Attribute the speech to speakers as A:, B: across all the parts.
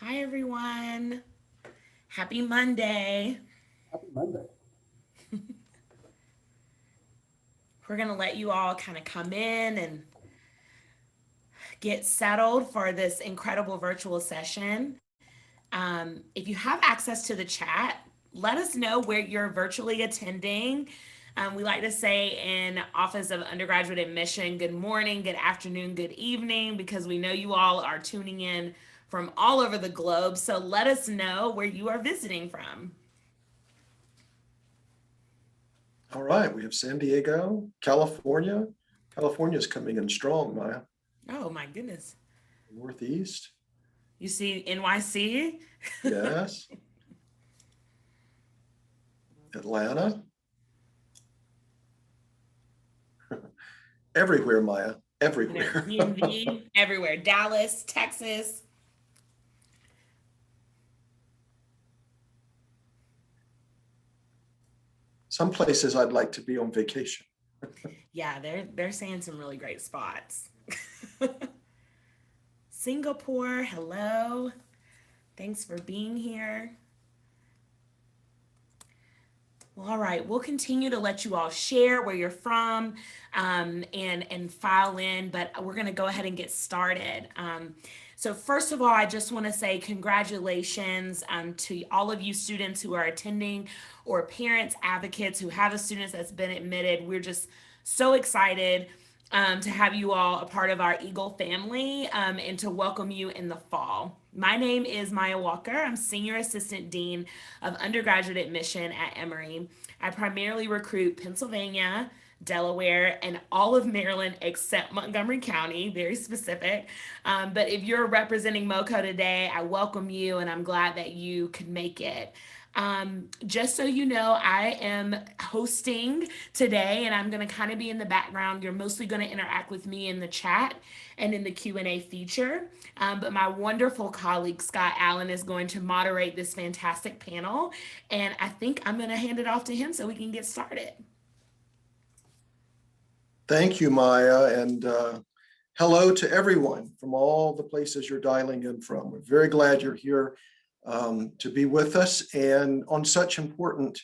A: Hi, everyone. Happy Monday.
B: Happy Monday.
A: We're going to let you all kind of come in and get settled for this incredible virtual session. If you have access to the chat, let us know where you're virtually attending. We like to say in Office of Undergraduate Admission, good morning, good afternoon, good evening, because we know you all are tuning in from all over the globe. So let us know where you are visiting from.
C: All right, we have San Diego, California. California is coming in strong, Maya.
A: Oh, my goodness.
C: Northeast,
A: You see NYC?
C: yes. Atlanta, everywhere, Maya, everywhere.
A: DMV, everywhere. Dallas, Texas.
C: Some places I'd like to be on vacation.
A: Yeah, they're saying some really great spots. Singapore, hello. Thanks for being here. Well, all right, we'll continue to let you all share where you're from and file in, but we're going to go ahead and get started. So first of all, I just want to say congratulations to all of you students who are attending or parents, advocates who have a student that's been admitted. We're just so excited to have you all a part of our Eagle family and to welcome you in the fall. My name is Maya Walker. I'm Senior Assistant Dean of Undergraduate Admission at Emory. I primarily recruit Pennsylvania, Delaware, and all of Maryland except Montgomery County, very specific. But if you're representing MoCo today, I welcome you and I'm glad that you could make it. Just so you know, I am hosting today and I'm going to kind of be in the background. You're mostly going to interact with me in the chat and in the Q&A feature. But my wonderful colleague, Scott Allen, is going to moderate this fantastic panel. And I think I'm going to hand it off to him so we can get started.
C: Thank you, Maya, and hello to everyone from all the places you're dialing in from. We're very glad you're here to be with us and on such important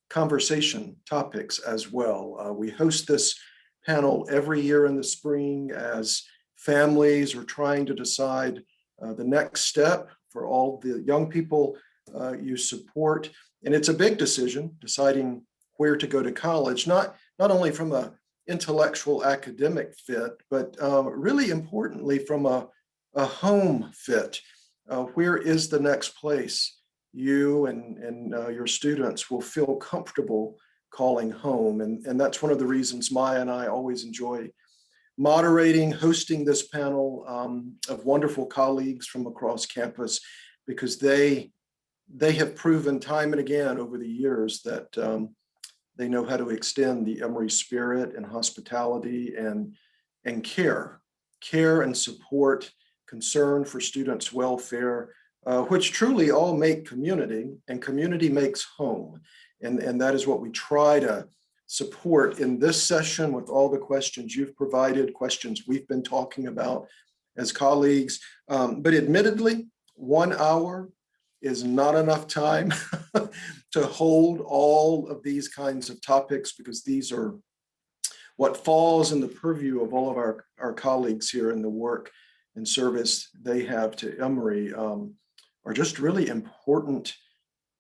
C: conversation topics as well. We host this panel every year in the spring as families are trying to decide the next step for all the young people you support. And it's a big decision, deciding where to go to college, not only from a intellectual academic fit, but really importantly from a home fit. Where is the next place you and your students will feel comfortable calling home? And that's one of the reasons Maya and I always enjoy moderating, hosting this panel of wonderful colleagues from across campus, because they have proven time and again over the years that they know how to extend the Emory spirit and hospitality and care and support, concern for students' welfare, which truly all make community, and community makes home. And that is what we try to support in this session with all the questions you've provided, questions we've been talking about as colleagues. But admittedly, 1 hour is not enough time to hold all of these kinds of topics, because these are what falls in the purview of all of our colleagues here in the work and service they have to Emory, are just really important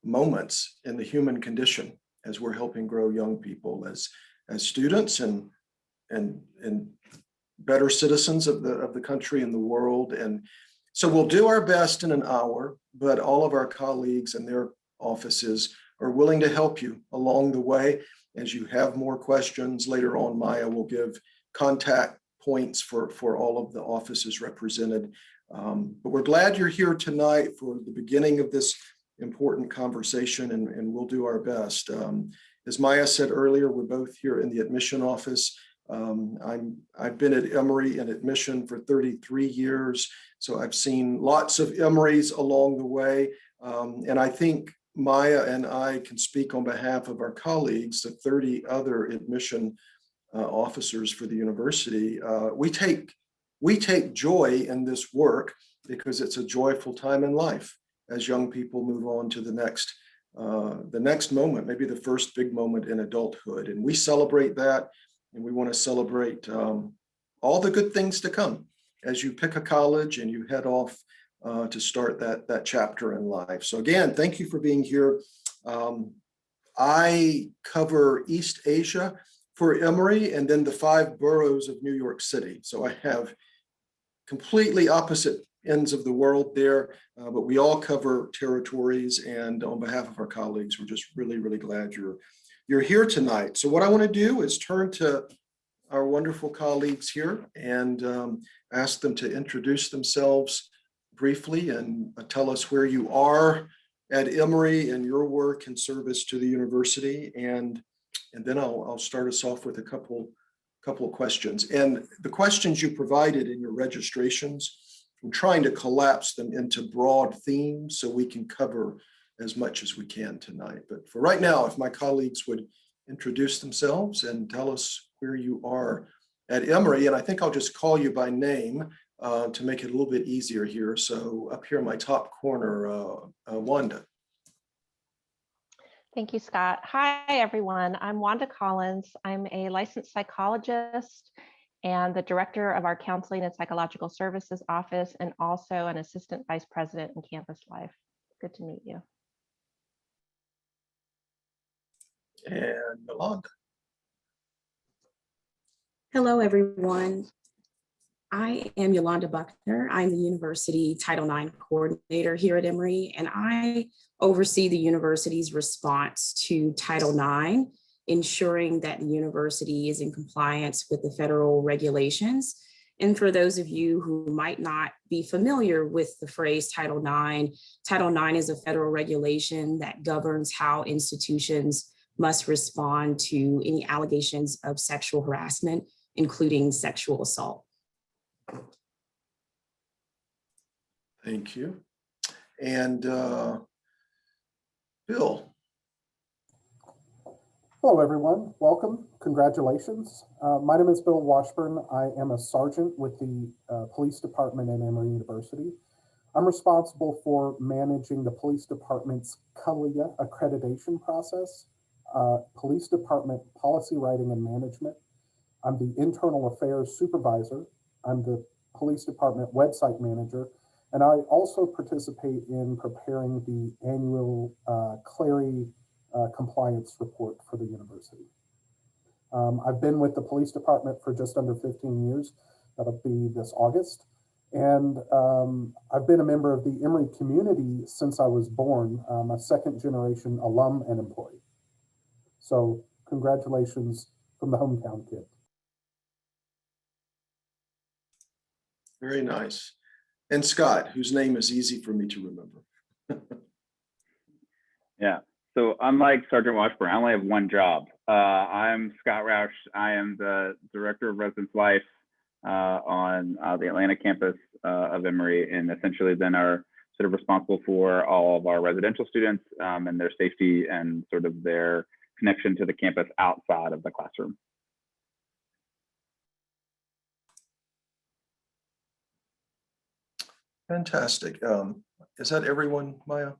C: moments in the human condition as we're helping grow young people as students and better citizens of the country and the world. And so we'll do our best in an hour, but all of our colleagues and their offices are willing to help you along the way. As you have more questions later on, Maya will give contact points for all of the offices represented. But we're glad you're here tonight for the beginning of this important conversation, and we'll do our best. As Maya said earlier, we're both here in the admission office. I've been at Emory in admission for 33 years, so I've seen lots of Emorys along the way. And I think Maya and I can speak on behalf of our colleagues, the 30 other admission officers for the university. We take joy in this work, because it's a joyful time in life as young people move on to the next moment, maybe the first big moment in adulthood. And we celebrate that, and we want to celebrate all the good things to come as you pick a college and you head off to start that chapter in life. So again, thank you for being here. I cover East Asia for Emory and then the 5 boroughs of New York City. So I have completely opposite ends of the world there, but we all cover territories. And on behalf of our colleagues, we're just really, really glad you're here tonight. So what I want to do is turn to our wonderful colleagues here and ask them to introduce themselves briefly and tell us where you are at Emory and your work in service to the university. And then I'll start us off with a couple of questions. And the questions you provided in your registrations, I'm trying to collapse them into broad themes so we can cover as much as we can tonight. But for right now, if my colleagues would introduce themselves and tell us where you are at Emory, and I think I'll just call you by name to make it a little bit easier here. So up here in my top corner, Wanda.
B: Thank you, Scott. Hi, everyone. I'm Wanda Collins. I'm a licensed psychologist and the director of our Counseling and Psychological Services office, and also an assistant vice president in campus life. Good to meet you.
C: And Yolanda.
D: Hello, everyone. I am Yolanda Buckner. I'm the University Title IX coordinator here at Emory, and I oversee the university's response to Title IX, ensuring that the university is in compliance with the federal regulations. And for those of you who might not be familiar with the phrase Title IX is a federal regulation that governs how institutions must respond to any allegations of sexual harassment, including sexual assault.
C: Thank you. And Bill.
E: Hello, everyone. Welcome. Congratulations. My name is Bill Washburn. I am a sergeant with the police department at Emory University. I'm responsible for managing the police department's CALIA accreditation process, police department policy writing and management. I'm the internal affairs supervisor. I'm the police department website manager. And I also participate in preparing the annual Clary compliance report for the university. I've been with the police department for just under 15 years. That'll be this August. And I've been a member of the Emory community since I was born. I'm a second generation alum and employee. So congratulations from the hometown kid.
C: Very nice. And Scott, whose name is easy for me to remember.
F: Yeah. So unlike Sergeant Washburn, I only have one job. I'm Scott Roush. I am the Director of Residence Life on the Atlanta campus of Emory, and essentially then are sort of responsible for all of our residential students and their safety and sort of their connection to the campus outside of the classroom.
C: Fantastic. Is that everyone, Maya?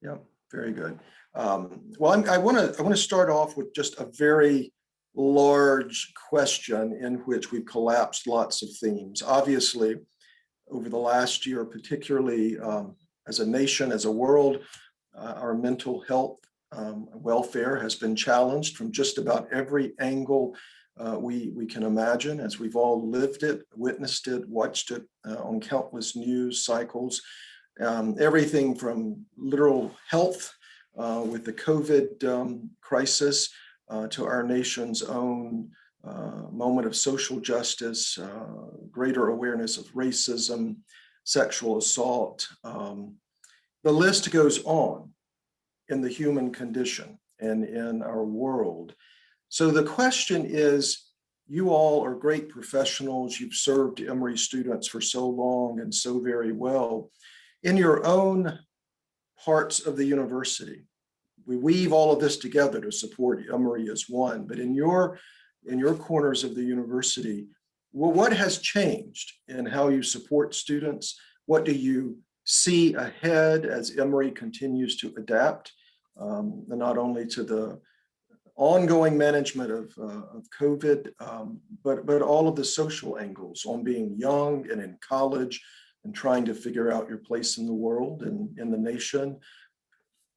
C: Yeah, very good. Well, I want to start off with just a very large question in which we've collapsed lots of themes. Obviously, over the last year, particularly as a nation, as a world, our mental health welfare has been challenged from just about every angle we can imagine, as we've all lived it, witnessed it, watched it on countless news cycles. Everything from literal health with the COVID crisis to our nation's own moment of social justice, greater awareness of racism, sexual assault. The list goes on in the human condition and in our world. So the question is, you all are great professionals. You've served Emory students for so long and so very well. In your own parts of the university, we weave all of this together to support Emory as one, but in your corners of the university, well, what has changed in how you support students? What do you see ahead as Emory continues to adapt, and not only to the ongoing management of COVID, but all of the social angles on being young and in college and trying to figure out your place in the world and in the nation.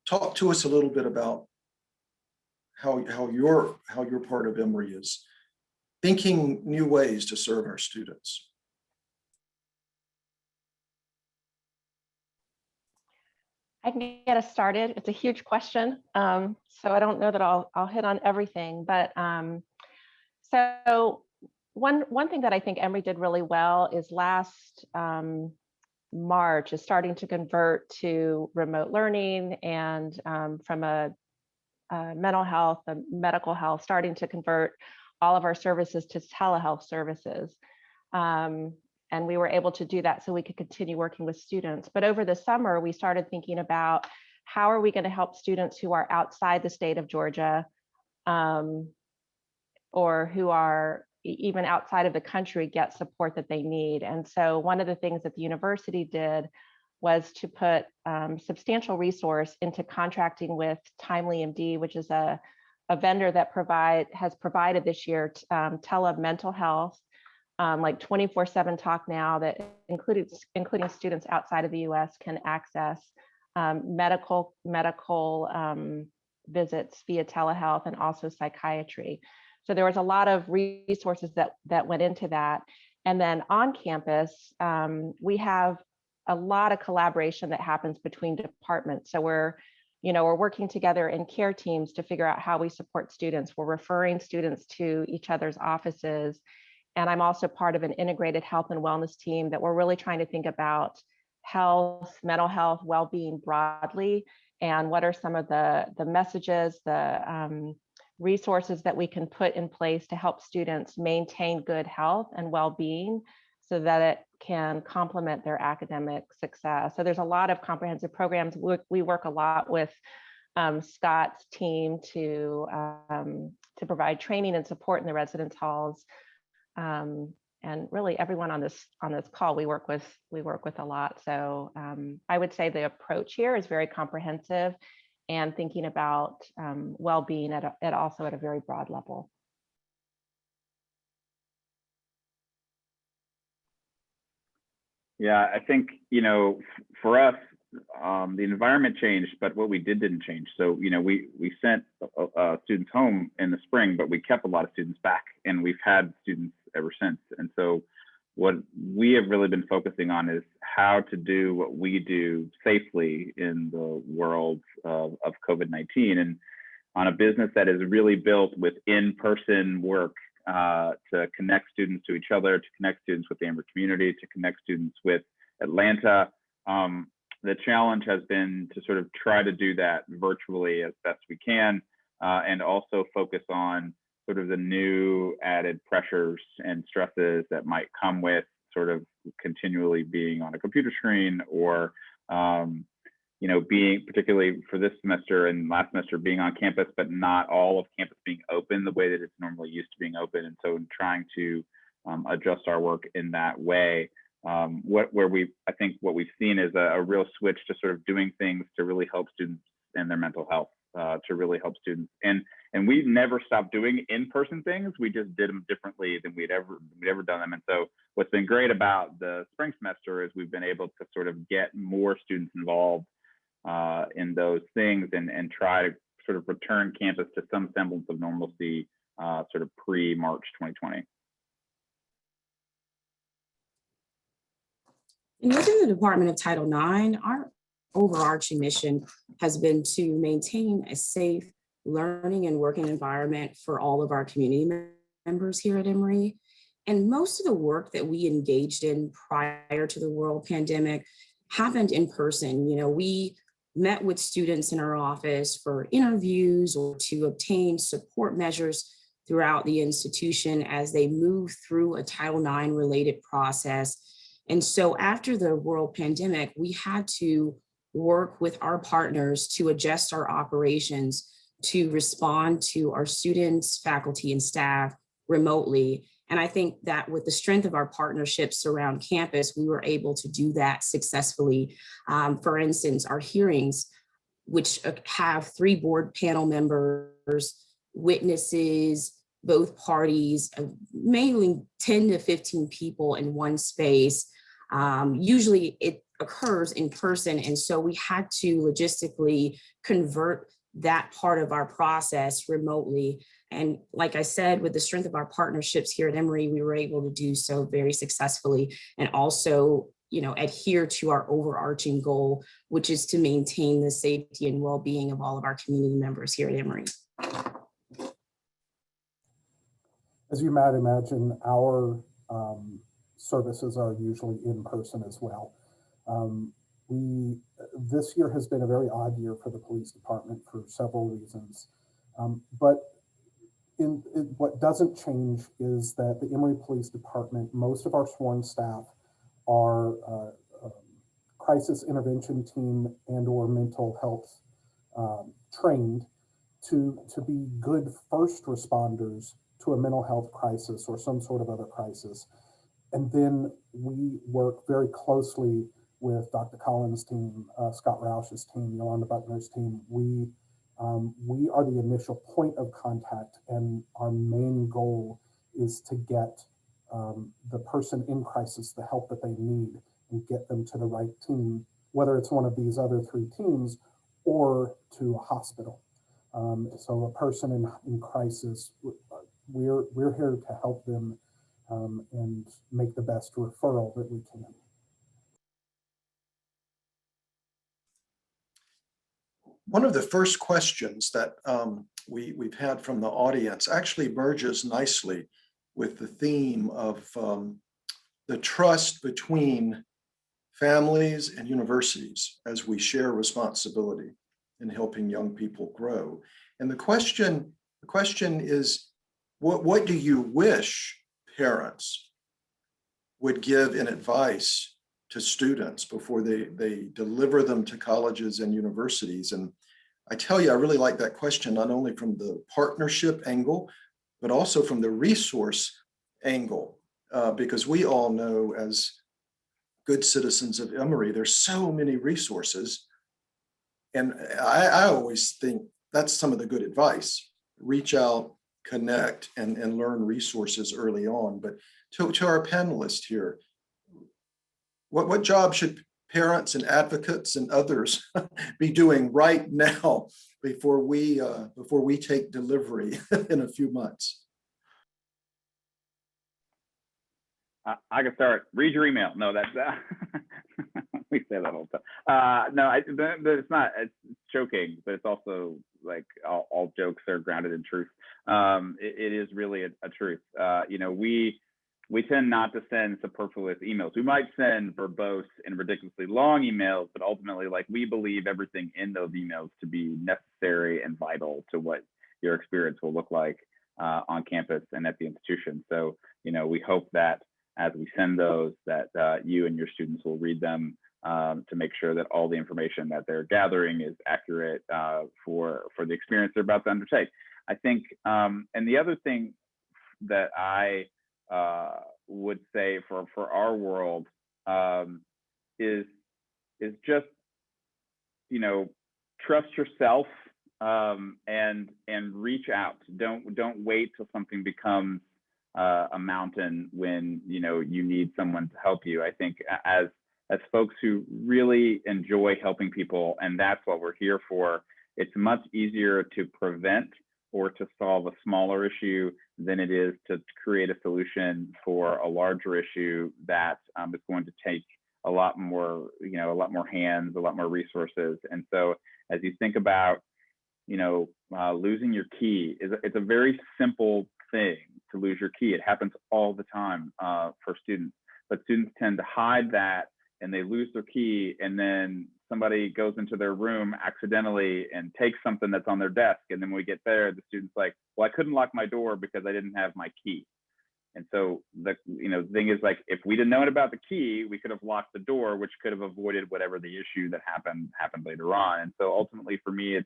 C: Talk to us a little bit about how your part of Emory is thinking new ways to serve our students.
B: I can get us started. It's a huge question, so I don't know that I'll hit on everything. But so one thing that I think Emory did really well is last March is starting to convert to remote learning, and from a mental health, a medical health, starting to convert all of our services to telehealth services. And we were able to do that so we could continue working with students. But over the summer, we started thinking about how are we going to help students who are outside the state of Georgia, or who are even outside of the country, get support that they need. And so one of the things that the university did was to put substantial resource into contracting with Timely MD, which is a vendor that has provided this year tele-mental health, like 24/7 talk now, that including students outside of the US can access medical visits via telehealth, and also psychiatry. So there was a lot of resources that went into that. And then on campus, we have a lot of collaboration that happens between departments. So we're working together in care teams to figure out how we support students. We're referring students to each other's offices. And I'm also part of an integrated health and wellness team that we're really trying to think about health, mental health, well-being broadly, and what are some of the messages, the resources that we can put in place to help students maintain good health and well-being so that it can complement their academic success. So there's a lot of comprehensive programs. We work a lot with Scott's team to provide training and support in the residence halls. And really everyone on this call, we work with a lot. So I would say the approach here is very comprehensive and thinking about well-being at also at a very broad level.
F: Yeah, I think, for us, the environment changed, but what we didn't change. So, we sent students home in the spring, but we kept a lot of students back, and we've had students ever since. And so what we have really been focusing on is how to do what we do safely in the world of COVID-19, and on a business that is really built with in-person work to connect students to each other, to connect students with the Emory community, to connect students with Atlanta. The challenge has been to sort of try to do that virtually as best we can, and also focus on sort of the new added pressures and stresses that might come with sort of continually being on a computer screen, or being, particularly for this semester and last semester, being on campus, but not all of campus being open the way that it's normally used to being open. And so trying to adjust our work in that way. I think what we've seen is a real switch to sort of doing things to really help students and their mental health, to really help students. And we never stopped doing in-person things. We just did them differently than we'd ever done them. And so what's been great about the spring semester is we've been able to sort of get more students involved in those things, and try to sort of return campus to some semblance of normalcy sort of pre-March 2020.
D: And within the Department of Title IX, our overarching mission has been to maintain a safe learning and working environment for all of our community members here at Emory. And most of the work that we engaged in prior to the world pandemic happened in person. We met with students in our office for interviews or to obtain support measures throughout the institution as they move through a Title IX related process. And so after the world pandemic, we had to work with our partners to adjust our operations to respond to our students, faculty, and staff remotely. And I think that with the strength of our partnerships around campus, we were able to do that successfully. For instance, our hearings, which have 3 board panel members, witnesses, both parties, mainly 10 to 15 people in one space. Usually it occurs in person. And so we had to logistically convert that part of our process remotely. And like I said, with the strength of our partnerships here at Emory, we were able to do so very successfully, and also, adhere to our overarching goal, which is to maintain the safety and well-being of all of our community members here at Emory.
E: As you might imagine, our services are usually in person as well. This year has been a very odd year for the police department for several reasons. But what doesn't change is that the Emory Police Department, most of our sworn staff are crisis intervention team and or mental health trained to be good first responders to a mental health crisis or some sort of other crisis. And then we work very closely with Dr. Collins' team, Scott Roush's team, Yolanda Buckner's team. We are the initial point of contact, and our main goal is to get the person in crisis the help that they need and get them to the right team, whether it's one of these other 3 teams or to a hospital. So a person in crisis, we're here to help them and make the best referral that we can.
C: One of the first questions that we've had from the audience actually merges nicely with the theme of the trust between families and universities as we share responsibility in helping young people grow. And the question is, what do you wish parents would give in advice to students before they deliver them to colleges and universities? And I tell you, I really like that question, not only from the partnership angle, but also from the resource angle, because we all know as good citizens of Emory, there's so many resources. And I always think that's some of the good advice. Reach out, connect, and learn resources early on. But to our panelists here, what job should parents and advocates and others be doing right now before we take delivery in a few months?
F: I can start. Read your email. No, that's we say that all the time. No, it's not. It's joking, but it's also like all jokes are grounded in truth. It is really a truth. We tend not to send superfluous emails. We might send verbose and ridiculously long emails, but ultimately, like, we believe everything in those emails to be necessary and vital to what your experience will look like on campus and at the institution. So, we hope that as we send those, that you and your students will read them to make sure that all the information that they're gathering is accurate for the experience they're about to undertake. I think, and the other thing that I would say for our world is just, trust yourself and reach out. Don't wait till something becomes a mountain when you need someone to help you. I think as folks who really enjoy helping people, and that's what we're here for, it's much easier to prevent or to solve a smaller issue than it is to create a solution for a larger issue that is going to take a lot more hands, a lot more resources. And so as you think about, losing your key, it's a very simple thing to lose your key. It happens all the time for students, but students tend to hide that, and they lose their key, and then somebody goes into their room accidentally and takes something that's on their desk. And then when we get there, the student's like, well, I couldn't lock my door because I didn't have my key. And so the thing is, like, if we'd have known about the key, we could have locked the door, which could have avoided whatever the issue that happened later on. And so ultimately for me,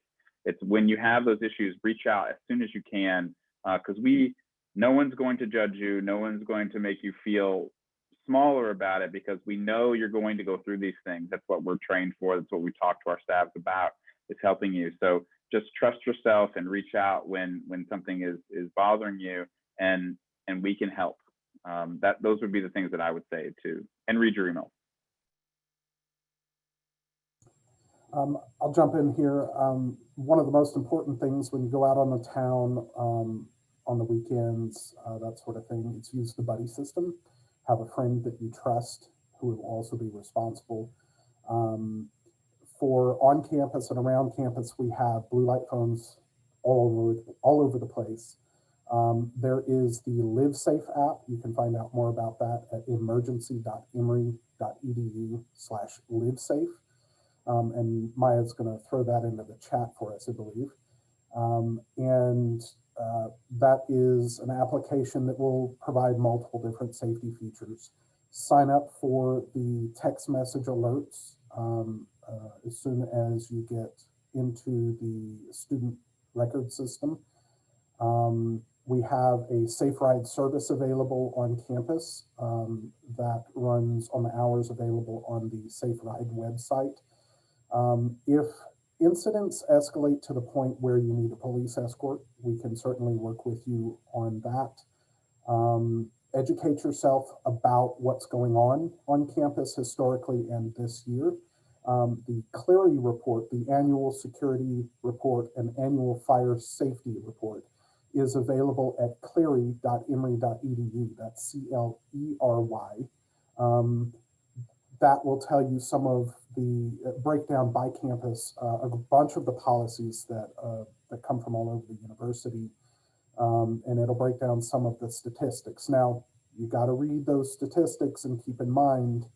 F: it's when you have those issues, reach out as soon as you can, because we No one's going to judge you. No one's going to make you feel smaller about it, because we know you're going to go through these things. That's what we're trained for. That's what we talk to our staffs about, is helping you. So just trust yourself and reach out when something is bothering you, and we can help. Those would be the things that I would say too. And read your email.
E: I'll jump in here. One of the most important things when you go out on the town on the weekends, that sort of thing, is use the buddy system. Have a friend that you trust who will also be responsible. For on campus and around campus, we have blue light phones all over the place. There is the Livesafe app. You can find out more about that at emergency.emory.edu/livesafe. And Maya's going to throw that into the chat for us, I believe. That is an application that will provide multiple different safety features. Sign up for the text message alerts as soon as you get into the student record system. We have a safe ride service available on campus that runs on the hours available on the Safe Ride website. If incidents escalate to the point where you need a police escort, we can certainly work with you on that. Educate yourself about what's going on campus historically and this year. The Clery report, the annual security report and annual fire safety report, is available at clery.emory.edu. That's CLERY. That will tell you some of the breakdown by campus, a bunch of the policies that come from all over the university, and it'll break down some of the statistics. Now, you got to read those statistics and keep in mind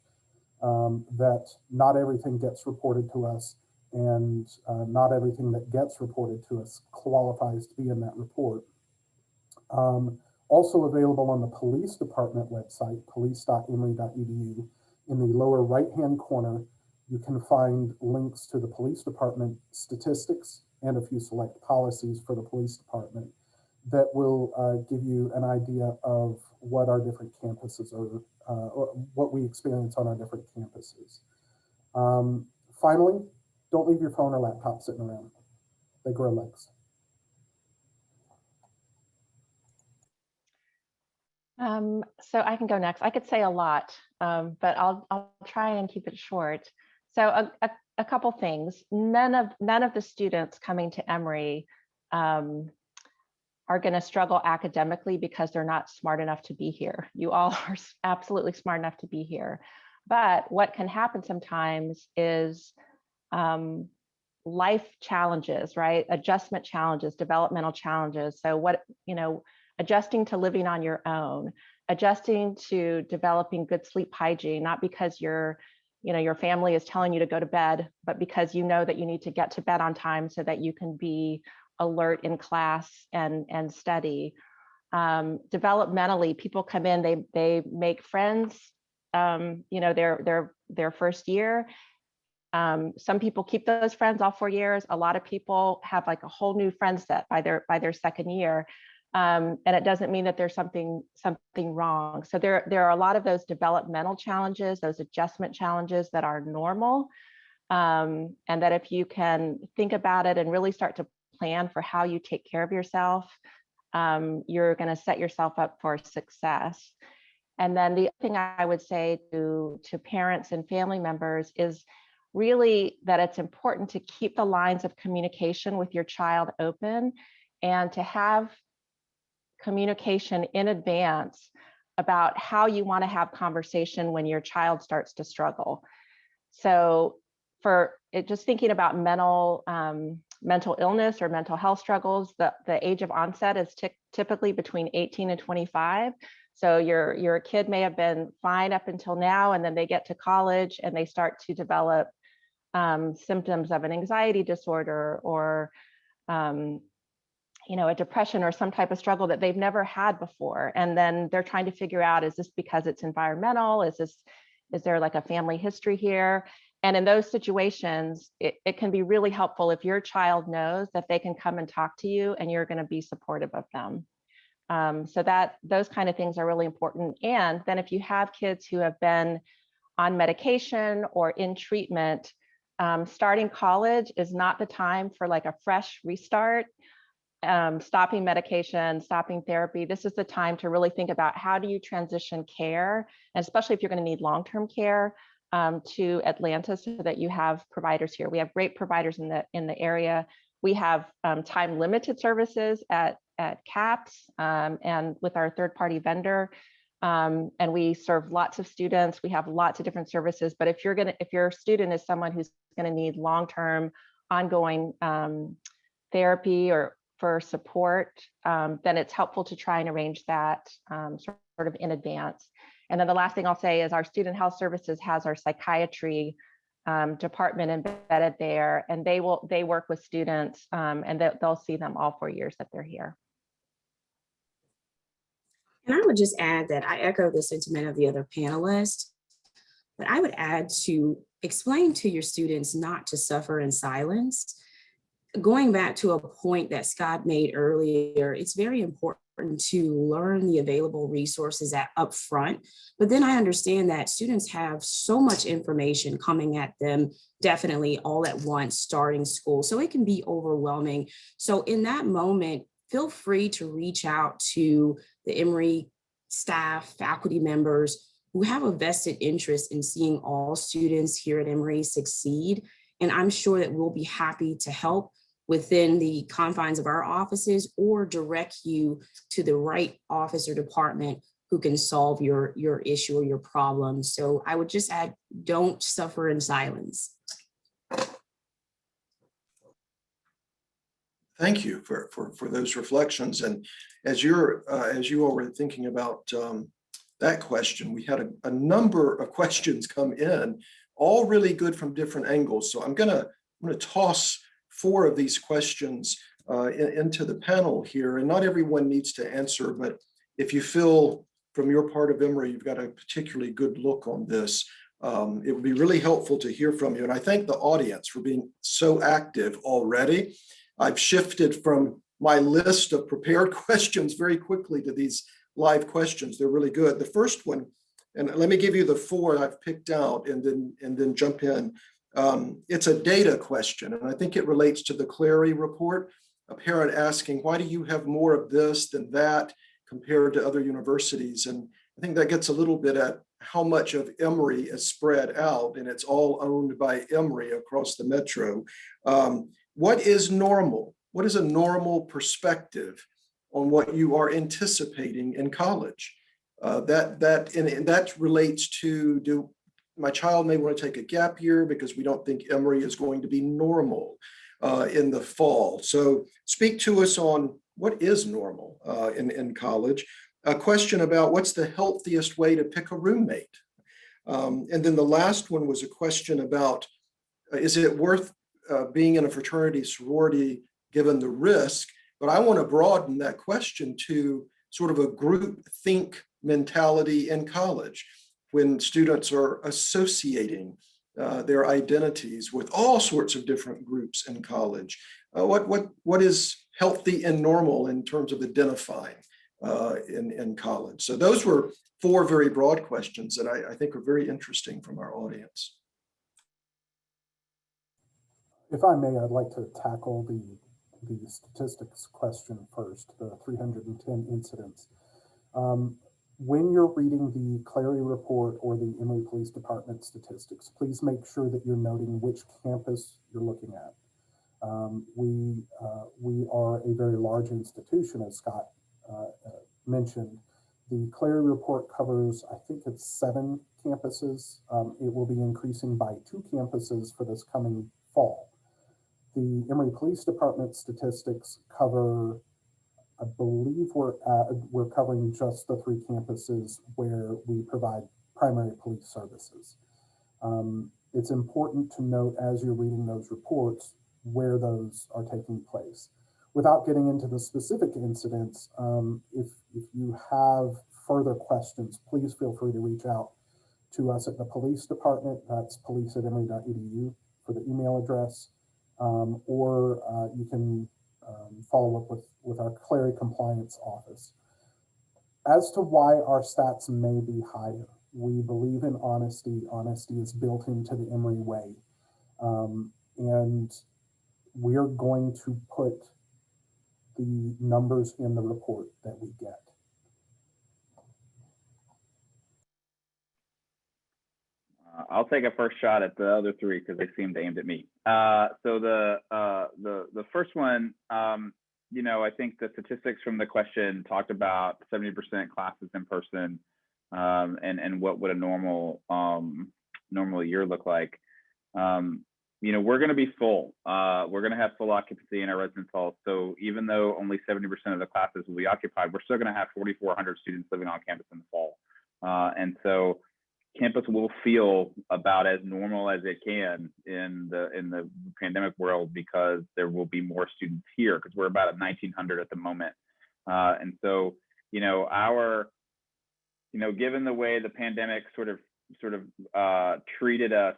E: that not everything gets reported to us, and not everything that gets reported to us qualifies to be in that report. Also available on the police department website, police.emory.edu. In the lower right-hand corner, you can find links to the police department statistics and a few select policies for the police department that will give you an idea of what our different campuses are, or what we experience on our different campuses. Finally, don't leave your phone or laptop sitting around. They grow legs.
B: So I can go next. I could say a lot, but I'll try and keep it short. So a couple things. None of the students coming to Emory are going to struggle academically because they're not smart enough to be here. You all are absolutely smart enough to be here. But what can happen sometimes is life challenges, right? Adjustment challenges, developmental challenges. So adjusting to living on your own, adjusting to developing good sleep hygiene, not because your family is telling you to go to bed, but because you know that you need to get to bed on time so that you can be alert in class and study. Developmentally, people come in, they make friends, their first year. Some people keep those friends all 4 years. A lot of people have like a whole new friend set by their second year. And it doesn't mean that there's something wrong. So there are a lot of those developmental challenges, those adjustment challenges that are normal. And that if you can think about it and really start to plan for how you take care of yourself, you're going to set yourself up for success. And then the other thing I would say to parents and family members is really that it's important to keep the lines of communication with your child open, and to have communication in advance about how you want to have conversation when your child starts to struggle. So for it, just thinking about mental illness or mental health struggles, the age of onset is typically between 18 and 25. So your kid may have been fine up until now, and then they get to college and they start to develop symptoms of an anxiety disorder or a depression or some type of struggle that they've never had before. And then they're trying to figure out, is this because it's environmental? Is there like a family history here? And in those situations, it can be really helpful if your child knows that they can come and talk to you and you're going to be supportive of them. So that those kind of things are really important. And then if you have kids who have been on medication or in treatment, starting college is not the time for like a fresh restart. Stopping medication, stopping therapy. This is the time to really think about how do you transition care, and especially if you're going to need long-term care, to Atlanta, so that you have providers here. We have great providers in the area. We have time-limited services at CAPS and with our third-party vendor, and we serve lots of students. We have lots of different services. But if your student is someone who's going to need long-term, ongoing therapy or for support, then it's helpful to try and arrange that sort of in advance. And then the last thing I'll say is our student health services has our psychiatry department embedded there, and they work with students, and they'll see them all 4 years that they're here.
D: And I would just add that I echo the sentiment of the other panelists, but I would add to explain to your students not to suffer in silence. Going back to a point that Scott made earlier, it's very important to learn the available resources up front. But then I understand that students have so much information coming at them, definitely all at once, starting school. So it can be overwhelming. So in that moment, feel free to reach out to the Emory staff, faculty members who have a vested interest in seeing all students here at Emory succeed. And I'm sure that we'll be happy to help within the confines of our offices, or direct you to the right office or department who can solve your issue or your problem. So I would just add, don't suffer in silence.
C: Thank you for those reflections. And as you all were thinking about that question, we had a number of questions come in, all really good from different angles. So I'm gonna toss 4 of these questions into the panel here, and not everyone needs to answer, but if you feel from your part of Emory you've got a particularly good look on this, it would be really helpful to hear from you. And I thank the audience for being so active already. I've shifted from my list of prepared questions very quickly to these live questions. They're really good. The first one, and let me give you the 4 I've picked out and then jump in. It's a data question, and I think it relates to the Clary report. A parent asking, why do you have more of this than that compared to other universities? And I think that gets a little bit at how much of Emory is spread out, and it's all owned by Emory across the metro. What is normal? What is a normal perspective on what you are anticipating in college? That relates to, my child may want to take a gap year because we don't think Emory is going to be normal in the fall. So speak to us on what is normal in college. A question about what's the healthiest way to pick a roommate. And then the last one was a question about, is it worth being in a fraternity sorority given the risk? But I want to broaden that question to sort of a group think mentality in college, when students are associating their identities with all sorts of different groups in college. What is healthy and normal in terms of identifying in college? So those were 4 very broad questions that I think are very interesting from our audience.
E: If I may, I'd like to tackle the statistics question first, the 310 incidents. When you're reading the Clary report or the Emory Police Department statistics, please make sure that you're noting which campus you're looking at. We are a very large institution, as Scott mentioned. The Clary report covers, I think it's 7 campuses. It will be increasing by 2 campuses for this coming fall. The Emory Police Department statistics cover, I believe we're covering just the 3 campuses where we provide primary police services. It's important to note as you're reading those reports where those are taking place. Without getting into the specific incidents, if you have further questions, please feel free to reach out to us at the police department. That's police@emory.edu for the email address, or you can follow up with our Clary compliance office. As to why our stats may be higher, we believe in honesty. Honesty is built into the Emory way. And we're going to put the numbers in the report that we get.
F: I'll take a first shot at the other three because they seemed aimed at me. So the first one, you know, I think the statistics from the question talked about 70% classes in person, and what would a normal year look like. You know, we're going to be full. We're going to have full occupancy in our residence halls. So even though only 70% of the classes will be occupied, we're still going to have 4,400 students living on campus in the fall. And so campus will feel about as normal as it can in the pandemic world, because there will be more students here, because we're about at 1,900 at the moment. And so, you know, given the way the pandemic sort of treated us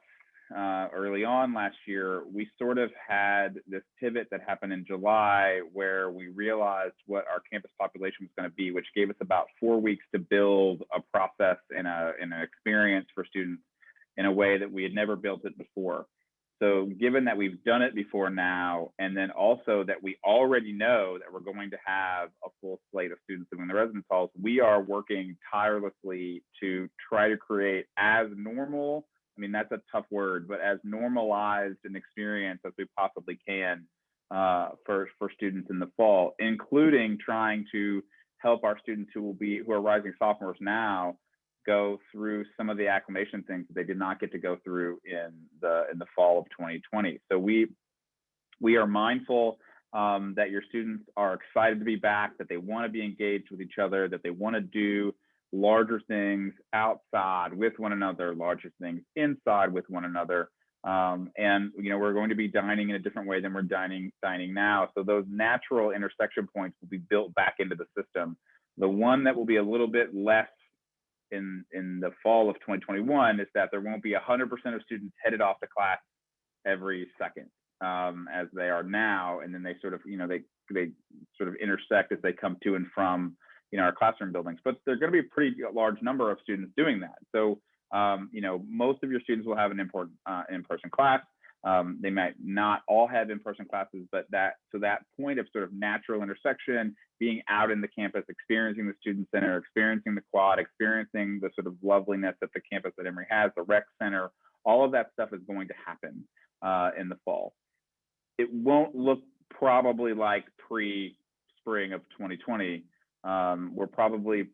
F: early on last year, we sort of had this pivot that happened in July where we realized what our campus population was going to be, which gave us about 4 weeks to build a process and an experience for students in a way that we had never built it before. So given that we've done it before now, and then also that we already know that we're going to have a full slate of students in the residence halls, we are working tirelessly to try to create as normal, I mean, that's a tough word, but as normalized an experience as we possibly can for students in the fall, including trying to help our students who are rising sophomores now go through some of the acclimation things that they did not get to go through in the fall of 2020. So we are mindful that your students are excited to be back, that they want to be engaged with each other, that they want to do larger things outside with one another, larger things inside with one another. And you know, we're going to be dining in a different way than we're dining now. So those natural intersection points will be built back into the system. The one that will be a little bit less in the fall of 2021 is that there won't be 100% of students headed off to class every second as they are now, and then they sort of, you know, they sort of intersect as they come to and from, you know, our classroom buildings. But there's going to be a pretty large number of students doing that. So you know, most of your students will have an in-person class. They might not all have in-person classes, but that point of sort of natural intersection, being out in the campus, experiencing the student center, experiencing the quad, experiencing the sort of loveliness that the campus at Emory has, the rec center, all of that stuff is going to happen in the fall. It won't look probably like pre-spring of 2020. We're probably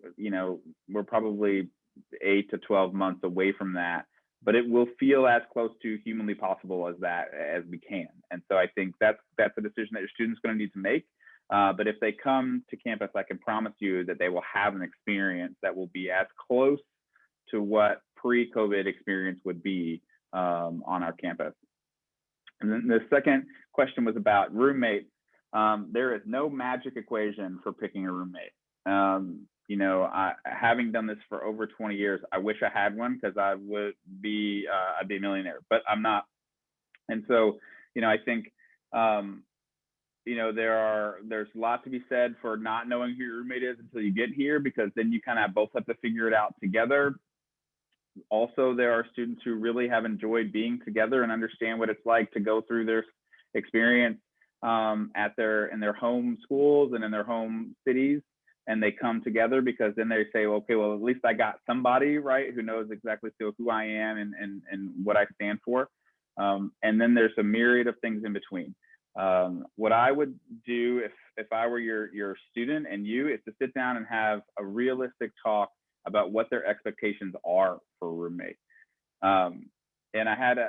F: 8 to 12 months away from that, but it will feel as close to humanly possible as we can. And so I think that's a decision that your students are going to need to make. But if they come to campus, I can promise you that they will have an experience that will be as close to what pre-COVID experience would be on our campus. And then the second question was about roommates. There is no magic equation for picking a roommate. You know, having done this for over 20 years, I wish I had one, because I would be I'd be a millionaire, but I'm not. And so, you know, I think you know, there's a lot to be said for not knowing who your roommate is until you get here, because then you kind of both have to figure it out together. Also, there are students who really have enjoyed being together and understand what it's like to go through their experience in their home schools and in their home cities, and they come together because then they say, well, okay, well, at least I got somebody, right, who knows exactly still who I am and what I stand for. And then there's a myriad of things in between. What I would do if I were your student and you, is to sit down and have a realistic talk about what their expectations are for a roommate. And I had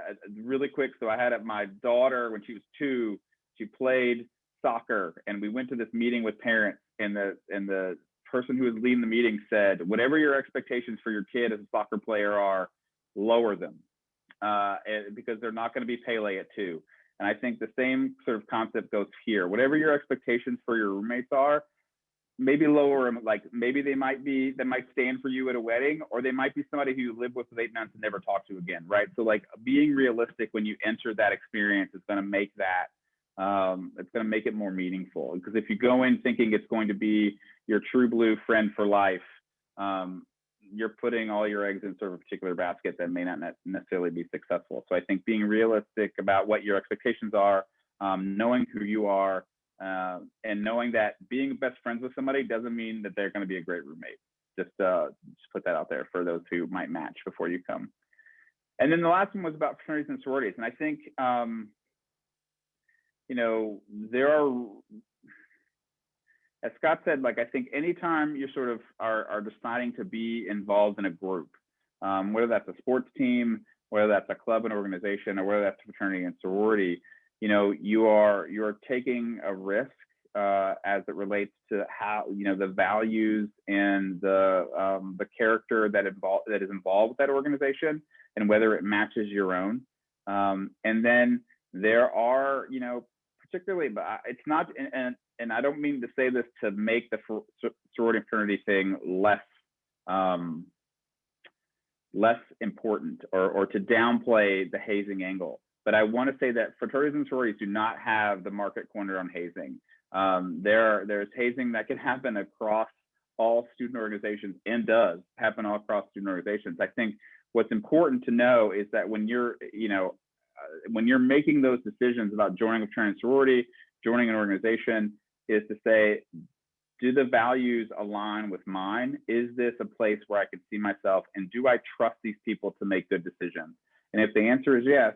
F: really quick, so I had my daughter when she was 2, she played soccer, and we went to this meeting with parents, and the person who was leading the meeting said, whatever your expectations for your kid as a soccer player are, lower them, because they're not going to be Pele at 2. And I think the same sort of concept goes here. Whatever your expectations for your roommates are, maybe lower them. Like maybe they might stand for you at a wedding, or they might be somebody who you live with for 8 months and never talk to again, right? So like being realistic when you enter that experience is going to make that It's going to make it more meaningful, because if you go in thinking it's going to be your true blue friend for life, you're putting all your eggs in sort of a particular basket that may not necessarily be successful. So I think being realistic about what your expectations are, knowing who you are, and knowing that being best friends with somebody doesn't mean that they're going to be a great roommate. Just put that out there for those who might match before you come. And then the last one was about fraternities and sororities. And I think, there are, as Scott said, like, I think anytime you sort of are deciding to be involved in a group, whether that's a sports team, whether that's a club and organization, or whether that's a fraternity and sorority, you're taking a risk as it relates to how, the values and the character that is involved with that organization, and whether it matches your own. And then there are, particularly, but it's not, and I don't mean to say this to make the sorority and fraternity thing less important, or to downplay the hazing angle. But I want to say that fraternities and sororities do not have the market corner on hazing. There's hazing that can happen across all student organizations, and does happen all across student organizations. I think what's important to know is that when you're making those decisions about joining a fraternity and sorority, joining an organization, is to say, do the values align with mine? Is this a place where I can see myself? And do I trust these people to make good decisions? And if the answer is yes,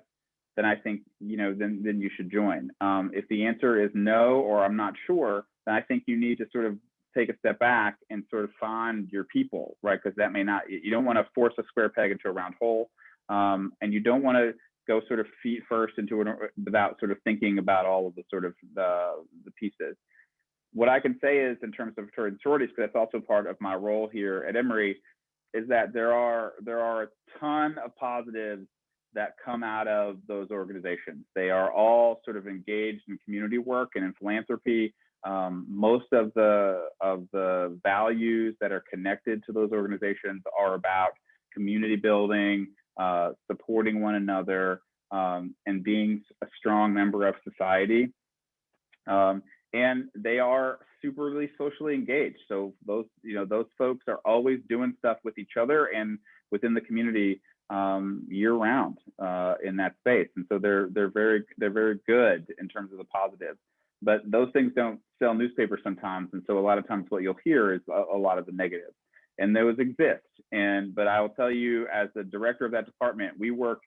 F: then I think, then you should join. If the answer is no, or I'm not sure, then I think you need to sort of take a step back and sort of find your people, right? Because that may not, you don't want to force a square peg into a round hole. And you don't want to go sort of feet first into it without sort of thinking about all of the sort of the pieces. What I can say is, in terms of fraternity and sororities, because that's also part of my role here at Emory, is that there are a ton of positives that come out of those organizations. They are all sort of engaged in community work and in philanthropy. Most of the values that are connected to those organizations are about community building, supporting one another, and being a strong member of society. And they are superly socially engaged. So those folks are always doing stuff with each other and within the community year round in that space. And so they're very good in terms of the positives. But those things don't sell newspapers sometimes. And so a lot of times what you'll hear is a lot of the negatives. And those exist. But I will tell you, as the director of that department, we work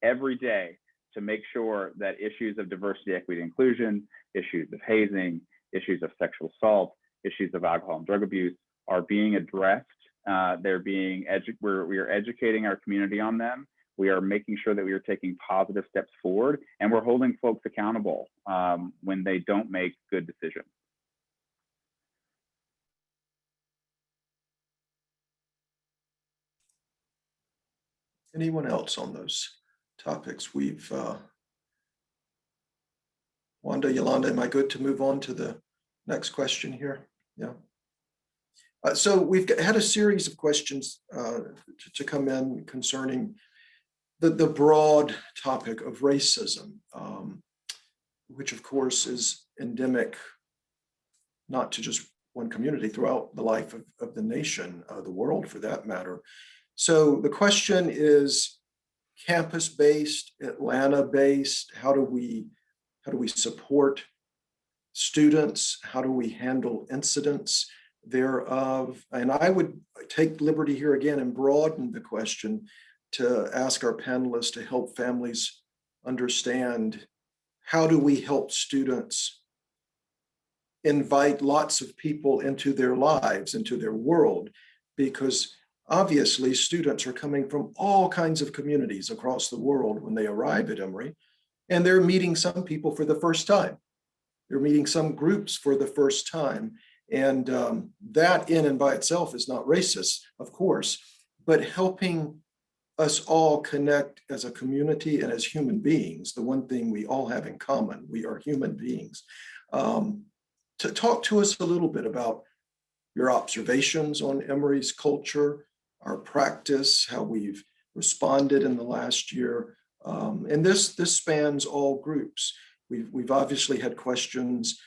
F: every day to make sure that issues of diversity, equity, and inclusion, issues of hazing, issues of sexual assault, issues of alcohol and drug abuse are being addressed. We are educating our community on them. We are making sure that we are taking positive steps forward, and we're holding folks accountable when they don't make good decisions.
C: Anyone else on those topics? Wanda, Yolanda, am I good to move on to the next question here? Yeah. So we've had a series of questions to come in concerning the broad topic of racism, which of course is endemic, not to just one community, throughout the life of the nation, the world for that matter. So the question is campus-based, Atlanta-based. How do we support students? How do we handle incidents thereof? And I would take liberty here again and broaden the question to ask our panelists to help families understand, how do we help students invite lots of people into their lives, into their world? Because obviously students are coming from all kinds of communities across the world when they arrive at Emory, and they're meeting some people for the first time. They're meeting some groups for the first time. And that in and by itself is not racist, of course, but helping us all connect as a community and as human beings. The one thing we all have in common, we are human beings. To talk to us a little bit about your observations on Emory's culture, our practice, how we've responded in the last year. And this spans all groups. We've obviously had questions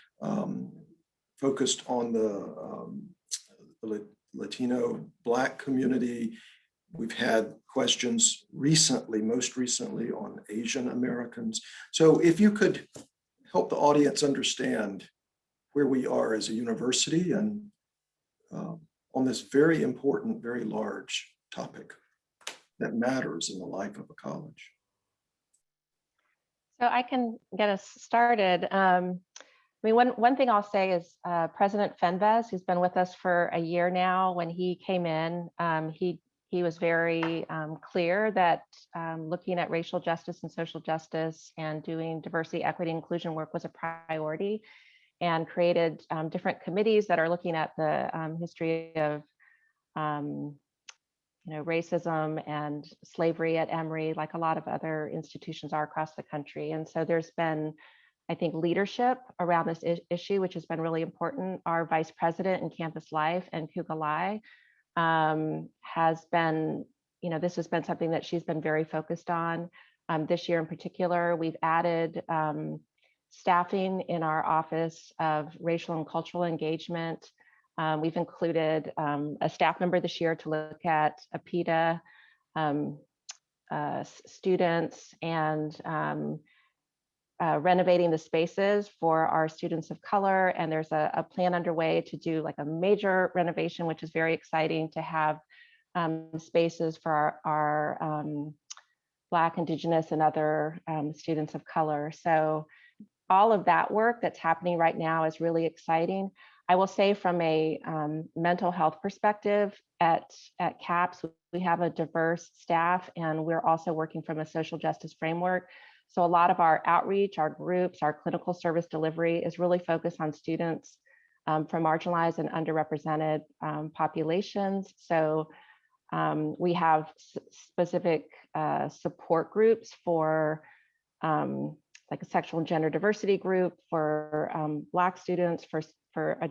C: focused on the Latino Black community. We've had questions recently, most recently, on Asian Americans. So if you could help the audience understand where we are as a university and on this very important, very large topic that matters in the life of a college.
B: So I can get us started. I mean, one thing I'll say is President Fenves, who's been with us for a year now, when he came in, he was very clear that looking at racial justice and social justice and doing diversity, equity, inclusion work was a priority, and created different committees that are looking at the history of racism and slavery at Emory, like a lot of other institutions are across the country. And so there's been, I think, leadership around this issue, which has been really important. Our vice president in campus life, and Kugalai, has been, this has been something that she's been very focused on. This year in particular, we've added staffing in our Office of Racial and Cultural Engagement. We've included a staff member this year to look at APIDA students and renovating the spaces for our students of color. And there's a plan underway to do like a major renovation, which is very exciting, to have spaces for our Black, Indigenous, and other students of color. So all of that work that's happening right now is really exciting. I will say, from a mental health perspective at CAPS, we have a diverse staff, and we're also working from a social justice framework. So a lot of our outreach, our groups, our clinical service delivery is really focused on students from marginalized and underrepresented populations. So we have specific support groups for like a sexual and gender diversity group, for Black students, for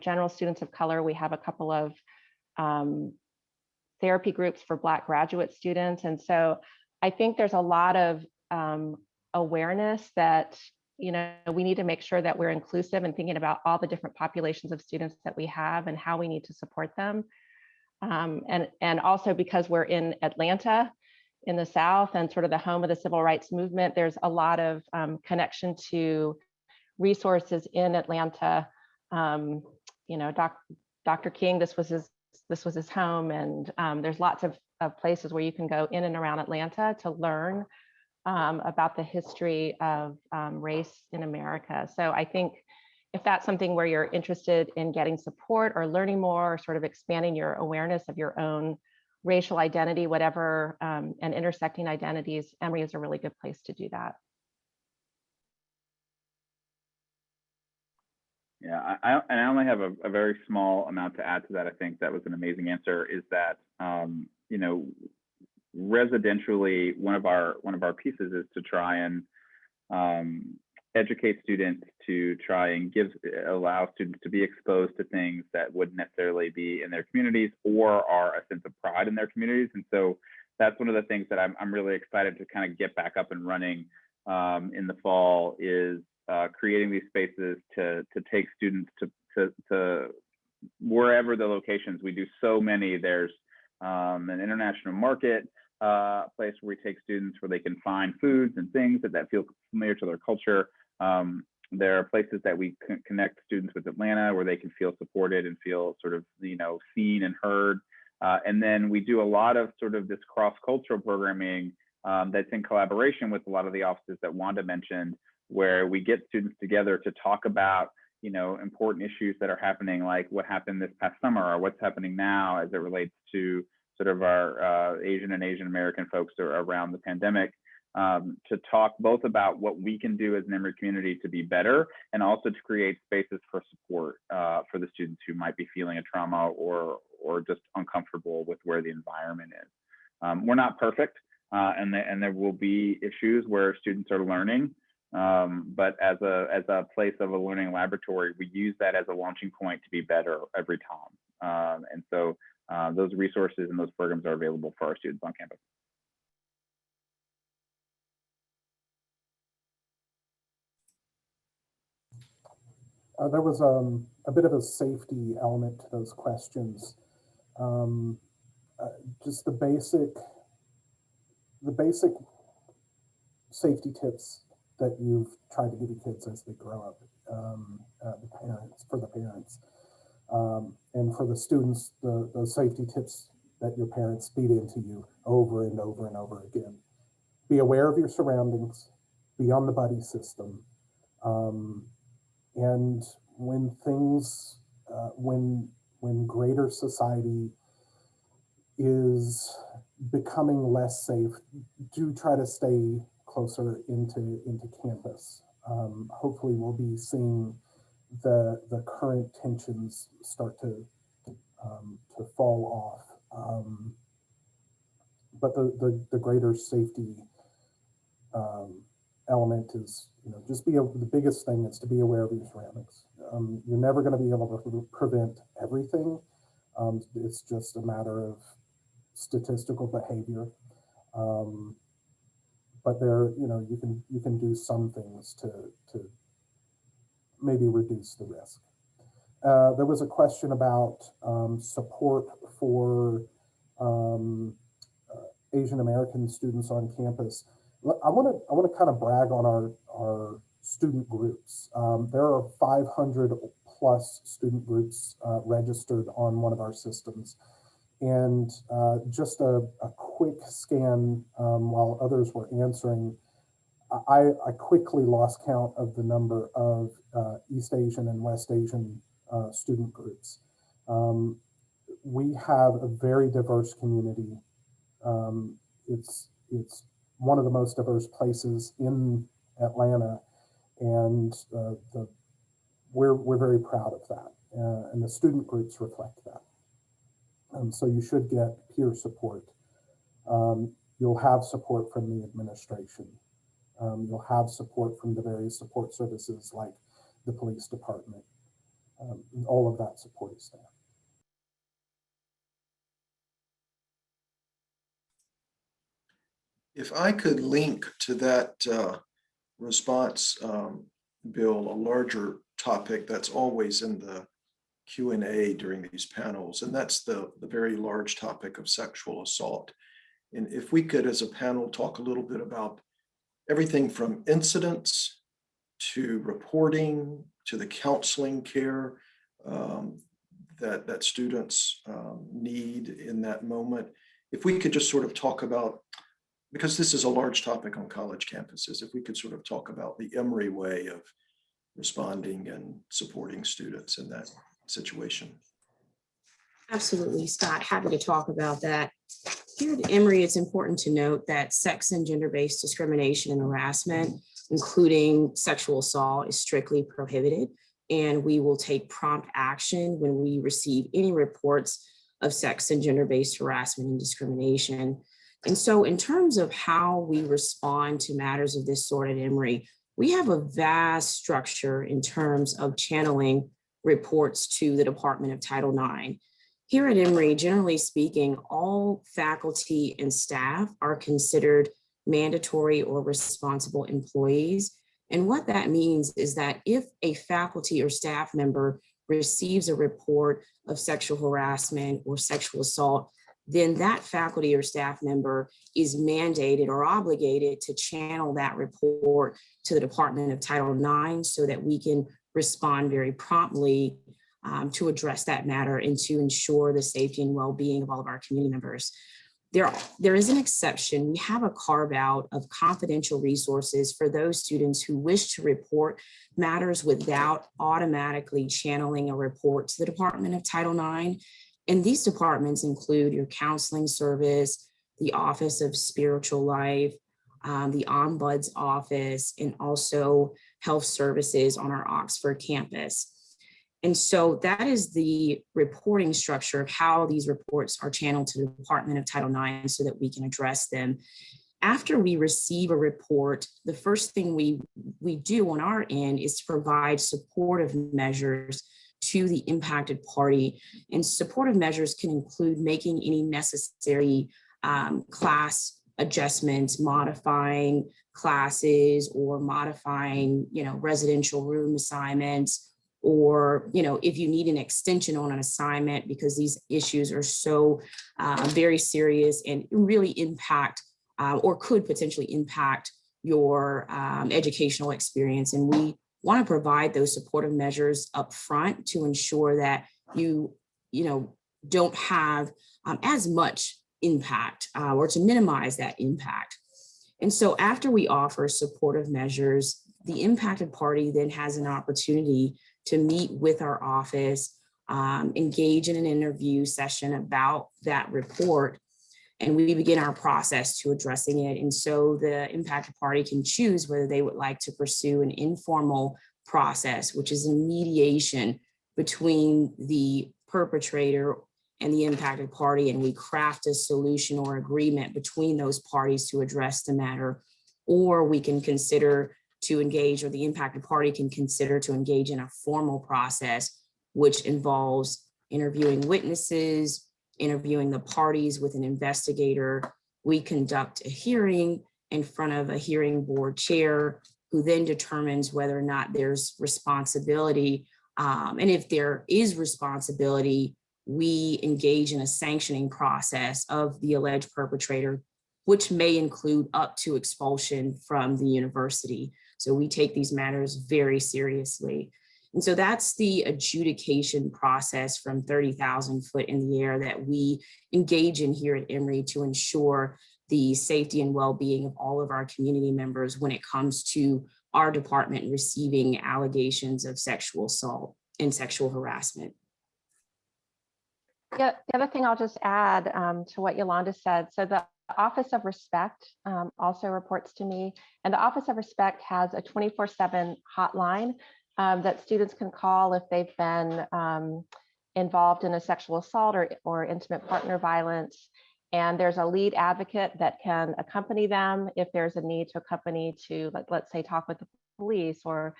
B: general students of color. We have a couple of therapy groups for Black graduate students. And so I think there's a lot of awareness that we need to make sure that we're inclusive and thinking about all the different populations of students that we have and how we need to support them. And also, because we're in Atlanta, in the South, and sort of the home of the civil rights movement, there's a lot of connection to resources in Atlanta. Dr. King, this was his home, and there's lots of places where you can go in and around Atlanta to learn about the history of race in America. So I think if that's something where you're interested in getting support or learning more, or sort of expanding your awareness of your own racial identity, whatever, and intersecting identities, Emory is a really good place to do that.
F: Yeah, I only have a very small amount to add to that. I think that was an amazing answer. Is that residentially, one of our pieces is to try and educate students, to try and allow students to be exposed to things that wouldn't necessarily be in their communities or are a sense of pride in their communities. And so that's one of the things that I'm really excited to kind of get back up and running in the fall, is creating these spaces to take students to wherever the locations. We do so many. There's an international market place where we take students where they can find foods and things that feel familiar to their culture. There are places that we connect students with Atlanta where they can feel supported and feel sort of seen and heard. And then we do a lot of sort of this cross-cultural programming that's in collaboration with a lot of the offices that Wanda mentioned, where we get students together to talk about important issues that are happening, like what happened this past summer or what's happening now as it relates to sort of our Asian and Asian American folks around the pandemic, to talk both about what we can do as an Emory community to be better, and also to create spaces for support for the students who might be feeling a trauma or just uncomfortable with where the environment is. We're not perfect, and there will be issues where students are learning, but as a place of a learning laboratory, we use that as a launching point to be better every time. And so those resources and those programs are available for our students on campus.
E: There was a bit of a safety element to those questions. Um, just the basic safety tips that you've tried to give your kids as they grow up, for the parents, and for the students, the safety tips that your parents feed into you over and over and over again. Be aware of your surroundings, be on the buddy system, and when things, when greater society is becoming less safe, do try to stay closer into campus. Hopefully we'll be seeing the current tensions start to fall off. But the greater safety element is, just the biggest thing is to be aware of your surroundings. You're never going to be able to prevent everything. It's just a matter of statistical behavior. But there, you can do some things to maybe reduce the risk. There was a question about support for Asian American students on campus. I want to kind of brag on our student groups. There are 500 plus student groups registered on one of our systems. And just a quick scan while others were answering, I quickly lost count of the number of East Asian and West Asian student groups. We have a very diverse community. It's one of the most diverse places in Atlanta, and we're very proud of that, and the student groups reflect that. So you should get peer support. You'll have support from the administration. You'll have support from the various support services like the police department. All of that support is there.
C: If I could link to that response, Bill, a larger topic that's always in the Q&A during these panels, and that's the very large topic of sexual assault. And if we could, as a panel, talk a little bit about everything from incidents to reporting to the counseling care that students need in that moment. If we could just sort of talk about, because this is a large topic on college campuses, if we could sort of talk about the Emory way of responding and supporting students in that situation.
D: Absolutely, Scott. Happy to talk about that. Here at Emory, it's important to note that sex and gender-based discrimination and harassment, including sexual assault, is strictly prohibited, and we will take prompt action when we receive any reports of sex and gender-based harassment and discrimination. And so in terms of how we respond to matters of this sort at Emory, we have a vast structure in terms of channeling reports to the Department of Title IX. Here at Emory, generally speaking, all faculty and staff are considered mandatory or responsible employees. And what that means is that if a faculty or staff member receives a report of sexual harassment or sexual assault, then that faculty or staff member is mandated or obligated to channel that report to the Department of Title IX so that we can respond very promptly to address that matter and to ensure the safety and well-being of all of our community members. There is an exception. We have a carve out of confidential resources for those students who wish to report matters without automatically channeling a report to the Department of Title IX. And these departments include your counseling service, the Office of Spiritual Life, the Ombuds Office, and also health services on our Oxford campus. And so that is the reporting structure of how these reports are channeled to the Department of Title IX so that we can address them. After we receive a report, the first thing we do on our end is to provide supportive measures to the impacted party. And supportive measures can include making any necessary class adjustments, modifying classes, or modifying, residential room assignments, or, if you need an extension on an assignment because these issues are so very serious and really impact or could potentially impact your educational experience. And we want to provide those supportive measures up front to ensure that you don't have as much impact or to minimize that impact. And so after we offer supportive measures, the impacted party then has an opportunity to meet with our office, engage in an interview session about that report, and we begin our process to addressing it. And so the impacted party can choose whether they would like to pursue an informal process, which is a mediation between the perpetrator and the impacted party, and we craft a solution or agreement between those parties to address the matter. Or we can consider to engage, or the impacted party can consider to engage in a formal process, which involves interviewing witnesses, interviewing the parties with an investigator. We conduct a hearing in front of a hearing board chair, who then determines whether or not there's responsibility. And if there is responsibility, we engage in a sanctioning process of the alleged perpetrator, which may include up to expulsion from the university. So we take these matters very seriously. And so that's the adjudication process from 30,000 foot in the air that we engage in here at Emory to ensure the safety and well-being of all of our community members when it comes to our department receiving allegations of sexual assault and sexual harassment.
B: Yeah, the other thing I'll just add to what Yolanda said. So the Office of Respect also reports to me, and the Office of Respect has a 24/7 hotline that students can call if they've been involved in a sexual assault or intimate partner violence. And there's a lead advocate that can accompany them if there's a need to accompany to, let's say, talk with the police or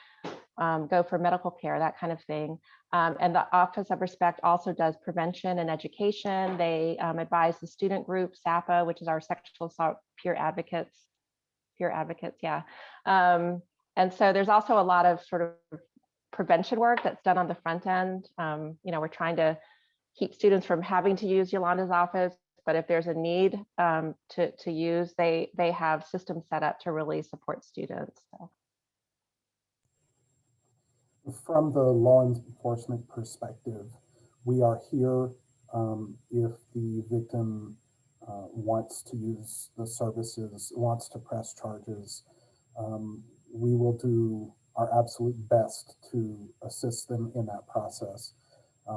B: go for medical care, that kind of thing. And the Office of Respect also does prevention and education. They advise the student group, SAPA, which is our sexual assault peer advocates, yeah. And so there's also a lot of sort of prevention work that's done on the front end. We're trying to keep students from having to use Yolanda's office, but if there's a need to use, they have systems set up to really support students. So.
E: From the law enforcement perspective, we are here if the victim wants to use the services, wants to press charges. We will do our absolute best to assist them in that process.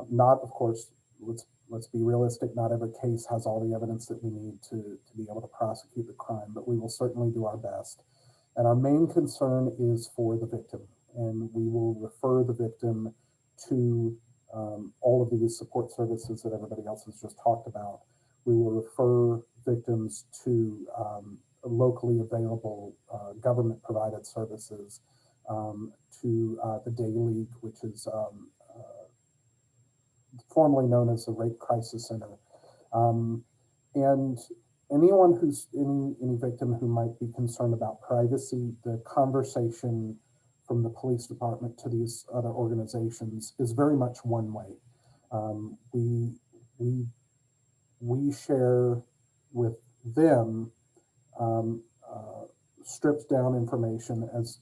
E: Not, of course, let's be realistic, not every case has all the evidence that we need to be able to prosecute the crime, but we will certainly do our best. And our main concern is for the victim. And we will refer the victim to all of these support services that everybody else has just talked about. We will refer victims to locally available government provided services, to the Day League, which is formerly known as the Rape Crisis Center. And anyone who's any victim who might be concerned about privacy, the conversation from the police department to these other organizations is very much one way. We share with them stripped down information, as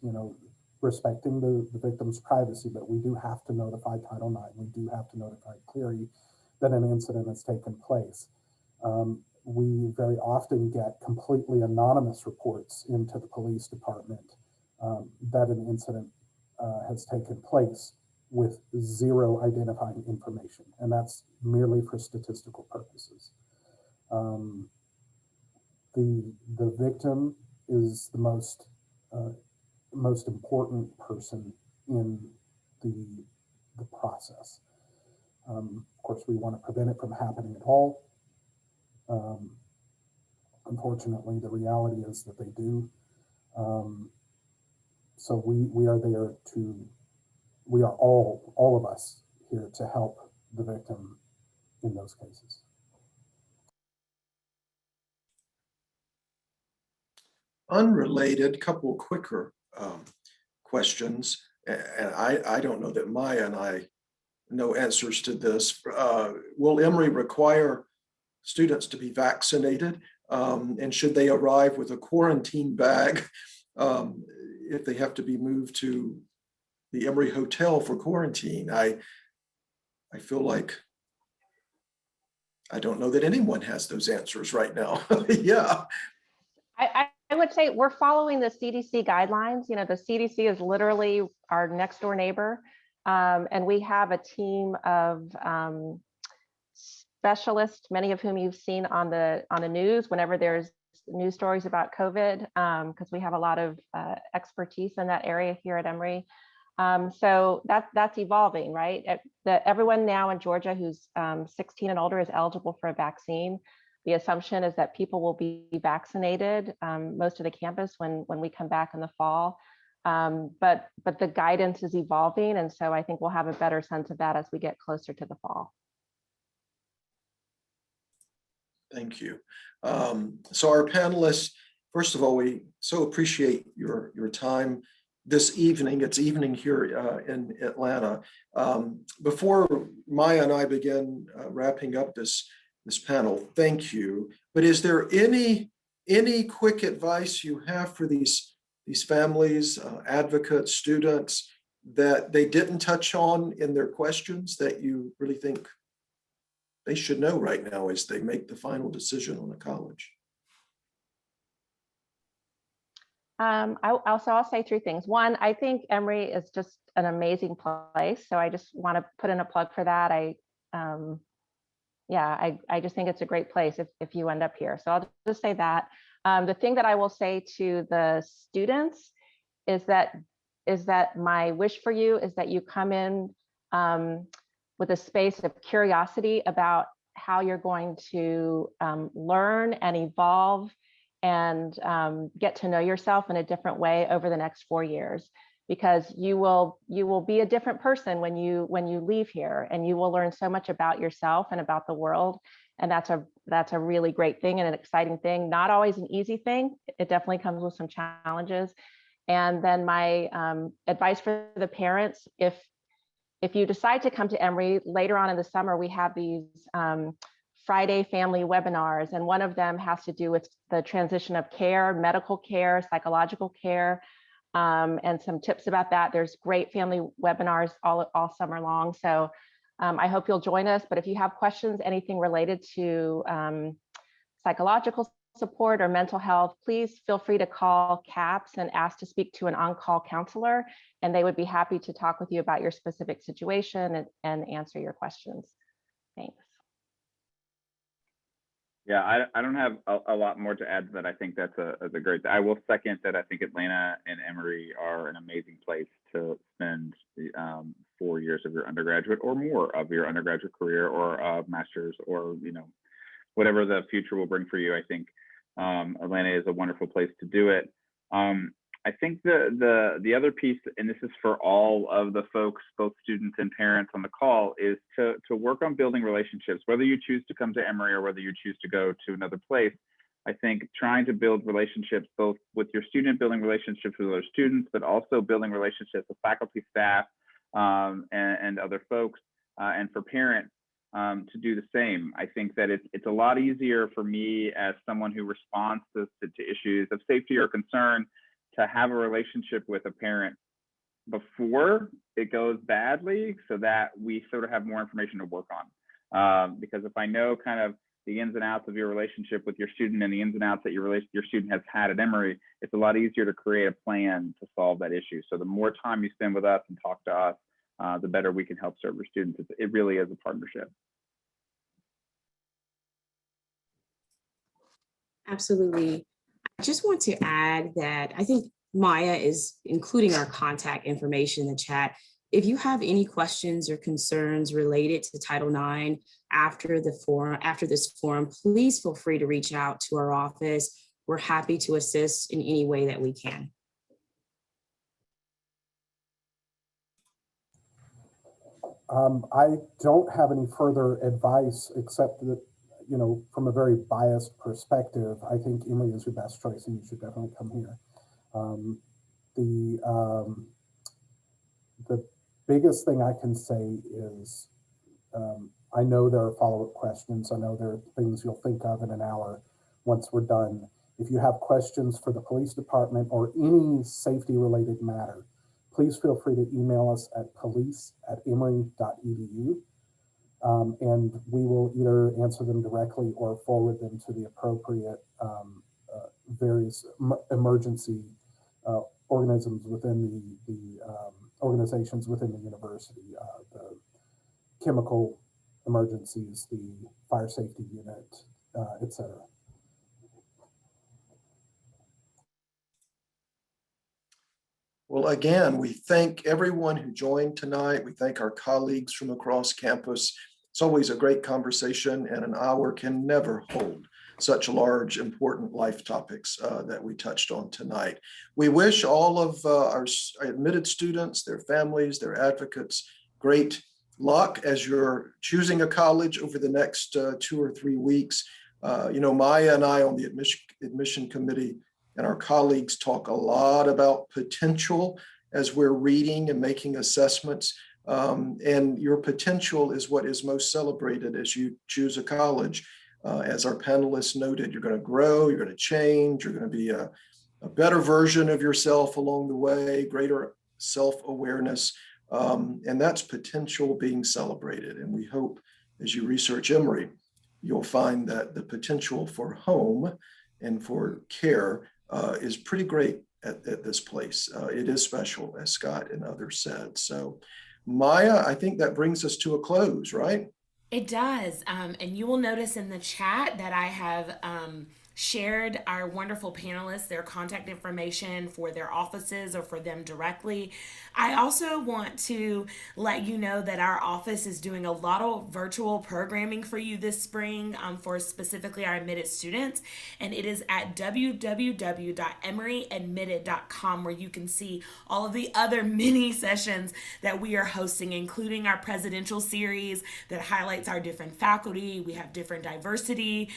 E: respecting the victim's privacy, but we do have to notify Title IX. We do have to notify Cleary that an incident has taken place. We very often get completely anonymous reports into the police department that an incident has taken place with zero identifying information, and that's merely for statistical purposes. The victim is the most important person in the process. Of course, we want to prevent it from happening at all. Unfortunately, the reality is that they do. So we are there we are all of us here to help the victim in those cases.
C: Unrelated, couple quicker questions. and I don't know that Maya and I know answers to this. Will Emory require students to be vaccinated? And should they arrive with a quarantine bag if they have to be moved to the Emory Hotel for quarantine? I feel like I don't know that anyone has those answers right now. Yeah.
B: I would say we're following the CDC guidelines. You know, the CDC is literally our next door neighbor. And we have a team of specialists, many of whom you've seen on the news whenever there's news stories about COVID, because we have a lot of expertise in that area here at Emory. So that's evolving, right? Everyone now in Georgia who's 16 and older is eligible for a vaccine. The assumption is that people will be vaccinated, most of the campus when we come back in the fall. But the guidance is evolving. And so I think we'll have a better sense of that as we get closer to the fall.
C: Thank you. So our panelists, first of all, we so appreciate your time this evening. It's evening here in Atlanta. Before Maya and I begin wrapping up this panel, thank you. But is there any quick advice you have for these families, advocates, students that they didn't touch on in their questions that you really think they should know right now as they make the final decision on a college?
B: I'll say three things. One, I think Emory is just an amazing place. So I just want to put in a plug for that. I just think it's a great place if you end up here. So I'll just say that. The thing that I will say to the students is that my wish for you is that you come in with a space of curiosity about how you're going to learn and evolve and get to know yourself in a different way over the next 4 years, because you will be a different person when you leave here, and you will learn so much about yourself and about the world. And that's a really great thing and an exciting thing. Not always an easy thing. It definitely comes with some challenges. And then my advice for the parents, if you decide to come to Emory later on in the summer, we have these Friday family webinars, and one of them has to do with the transition of care, medical care, psychological care, and some tips about that. There's great family webinars all summer long. So I hope you'll join us. But if you have questions, anything related to psychological support or mental health, please feel free to call CAPS and ask to speak to an on-call counselor, and they would be happy to talk with you about your specific situation and answer your questions. Thanks.
F: Yeah, I don't have a lot more to add to that. I think that's a great, I will second that. I think Atlanta and Emory are an amazing place to spend 4 years of your undergraduate or more of your undergraduate career, or master's, or whatever the future will bring for you. I think Atlanta is a wonderful place to do it. I think the other piece, and this is for all of the folks, both students and parents on the call, is to work on building relationships, whether you choose to come to Emory or whether you choose to go to another place. I think trying to build relationships, both with your student, building relationships with other students, but also building relationships with faculty, staff, and other folks, and for parents to do the same. I think that it's a lot easier for me as someone who responds to issues of safety or concern to have a relationship with a parent before it goes badly, so that we sort of have more information to work on. Because if I know kind of the ins and outs of your relationship with your student and the ins and outs that your student has had at Emory, it's a lot easier to create a plan to solve that issue. So the more time you spend with us and talk to us, the better we can help serve your students. It really is a partnership.
D: Absolutely. I just want to add that I think Maya is including our contact information in the chat. If you have any questions or concerns related to Title IX after this forum, please feel free to reach out to our office. We're happy to assist in any way that we can.
E: I don't have any further advice except that, from a very biased perspective, I think Emory is your best choice and you should definitely come here. The biggest thing I can say is I know there are follow-up questions. I know there are things you'll think of in an hour once we're done. If you have questions for the police department or any safety-related matter, please feel free to email us at police@emory.edu. And we will either answer them directly or forward them to the appropriate various emergency organisms within the organizations within the university, the chemical emergencies, the fire safety unit, et cetera.
C: Well, again, we thank everyone who joined tonight. We thank our colleagues from across campus. It's always a great conversation, and an hour can never hold such large, important life topics that we touched on tonight. We wish all of our admitted students, their families, their advocates, great luck as you're choosing a college over the next 2 or 3 weeks. Maya and I on the admission committee and our colleagues talk a lot about potential as we're reading and making assessments. And your potential is what is most celebrated as you choose a college. As our panelists noted, you're going to grow, you're going to change, you're going to be a better version of yourself along the way, greater self-awareness. And that's potential being celebrated. And we hope as you research Emory, you'll find that the potential for home and for care is pretty great at this place. It is special, as Scott and others said. So Maya, I think that brings us to a close, right?
A: It does. And you will notice in the chat that I have shared our wonderful panelists, their contact information for their offices or for them directly. I also want to let you know that our office is doing a lot of virtual programming for you this spring for specifically our admitted students. And it is at www.emoryadmitted.com where you can see all of the other mini sessions that we are hosting, including our presidential series that highlights our different faculty. We have different diversity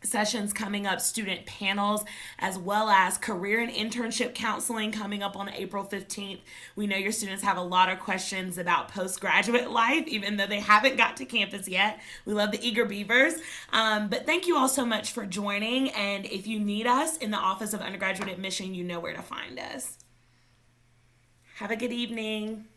A: sessions coming up, student panels, as well as career and internship counseling coming up on April 15th. We know your students have a lot of questions about postgraduate life, even though they haven't got to campus yet. We love the eager beavers. But thank you all so much for joining. And if you need us in the Office of Undergraduate Admission, you know where to find us. Have a good evening.